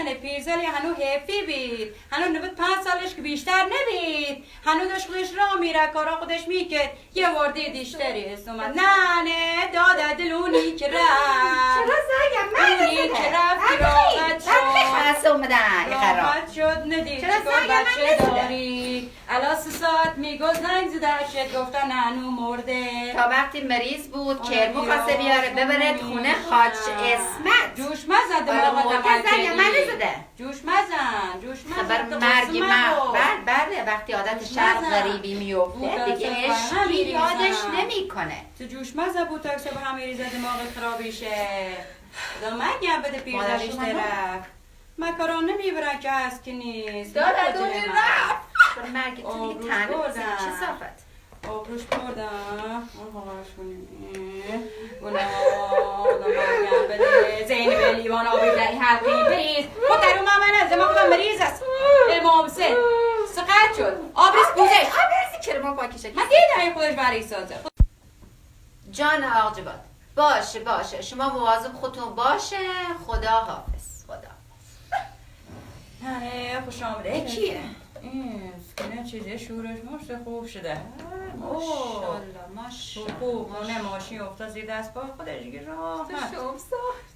نه پیرزلی هنو هفی بید هنو 95 سالش که بیشتر نبید هنو داشت خودش را میره کارا خودش میکرد یه وردی دیشتری است اومد نه داده دلونی که رفت چرا زنگم اونی که رفت راحت شد راحت شد ندید چکار بچه داری الا 3 ساعت میگو زنگ زده شد گفتن هنو مرده تا وقتی مریض بود کرمو خواسته بیاره ببرد خونه خاچ اسمت جوش مزن دماغت زنگ من زده جوش مزن خبر مرگی بله وقتی عادت شرق غریبی میفته دیگه عشقی یادش نمیکنه تو جوش مزن بود تا اکسا به هم میریزه دماغ خرابیشه دا مگم بده پیردرش طرف مکاران نمیبرن که هست که نیست داره دونی رفت خبر مرگی تو دیگه تنه بزن چه صافت آبروش بردم آقاش کنیم گناه بده زینب لیوان آبی بلعی حلقی بریز خود در اون ممنه زمان خودم مریض است امام سه سقط شد آبریز بوزش آبریزی کرمان پاکیشه من دیدم این خودش برای سازه جان آقجباد باشه شما مواظب خودتون باشه خدا حافظ خدا نه خوش آمده کیه؟ این سکنه چیزه شورش مشت خوب شده ماشالله خوب نه ماشین افتاد زیر دست با خودش گیر راحت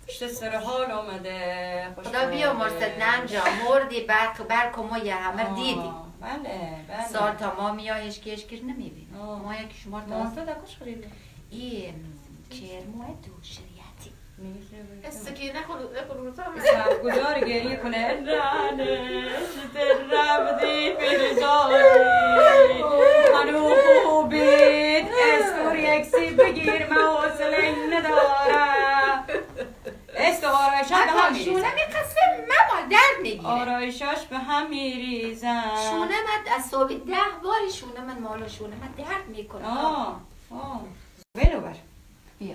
پشت سر حال آمده خدا بیا مرسد ننجا مردی برک و ما یه همه دیدی بله سال تا ما میایش که اشکیر نمیبینیم ما یکی شما تا مرسد کش خریده این کرموه دو شریعتی استکی نخلوطا گذار گریه کنه رانه شتر رفتی پیرزاری منو خوبید استور یکسی بگیر من حوصله ندارم آرایشاش به هم میریزن شونه میقصه ماما درد میگیره آرایشاش به هم میریزن شونه من از صبح 10 باری شونه من مالو شونه من درد میکنه بلو بر بیا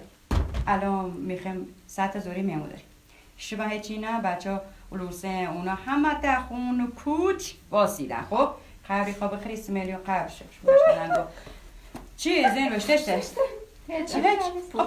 الان میخوایم ساعت زوری میمو داریم شبه چی نه بچه ها اولوسه اونا همه تخون و کوچ واسیدن خب خبری خواب خری سمیلی و قبر شد چی زین بشتش دست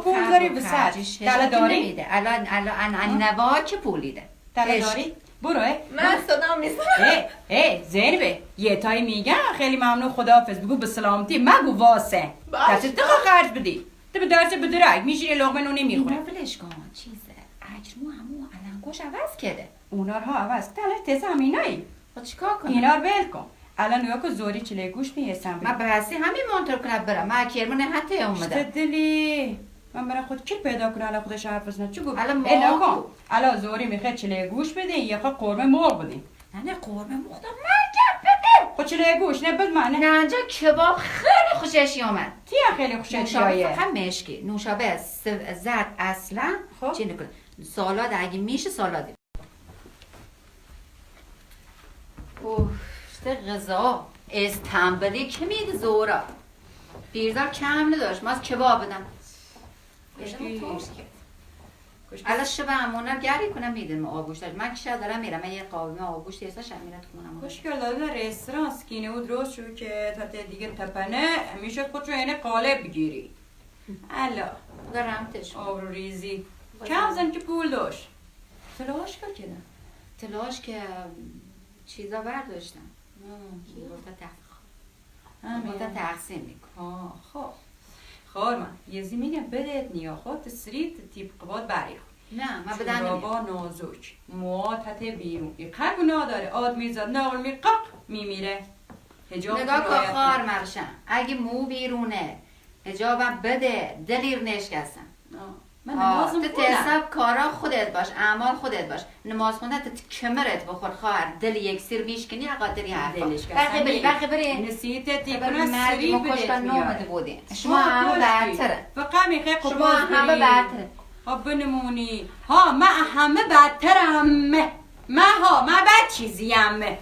پول داری به سر دل داری؟ الان نوا که پولیده دل داری؟ برو من صدا میزنم زینبه یه تایی میگن خیلی ممنون خداحافظ بگو به سلامتی مگو واسه دست تو خرج بدی تو به درس بدرک میشی لقمه نونی میخوره اینا ولش کن چیزه اجرمو همو علنگوش عوض کرده اونا رو عوض تله تسه همینایی خب چیکار کنم اینا رو ول کن الان نگاه که زوری چله گوش میرسم من بحثی همین منطور کنم برم من کرمونه حتی اومده دلی من برای خود کی پیدا کنه الان خودش حرف بزنه چی گفت الان الان زوری میخواد چله گوش بده یه خود قرمه مرغ بدین نه قرمه مختم مرگم بده خود چله گوش نه بد من نه انجا کباب خیلی خوشش اومد تیا خیلی خوشش آیه فقط مشکی نوشابه زرد اصلا چی نکنه سالاد اگه میشه سالادی غذا از تنبلی که میده زورا پیرزار کم نداشت ما از کباب بدم الان شبه همونا گری کنم میدونم آبوش داشت من که شاید دارم میرم من یه قابلمه آبوش دیستا شب میرم خونم خوشگل داده رستوران سکینه و درست شو که تا دیگه تپنه میشه خودشو اینه قالب بگیری الا دارم تش آبرو ریزی کم زن که پول داشت تلاش کردم تلاش که چیزا برداشتم گفتن تقسیم میکن خور من یزی میگم بدهت نیاخات سریت تیپ قباد بری نه من بدن نمیدم با نازوک مواتت بیرون قلب نداره آدمی زد ناغل میقق میمیره نگاه که خار مرشم اگه مو بیرونه حجابم بده دلیر نشکستم من نمازم حساب کارا خودت باش اعمال خودت باش نماز خوندن کمرت بخور خواهر دل یک سیر میشکنی قادری حرفا برخی بری نسیت تیکونه سری بدهت میاد شما همه برتره فقط میخواه شما همه برتره بنمونی ها من همه بدترم من بد چیزیم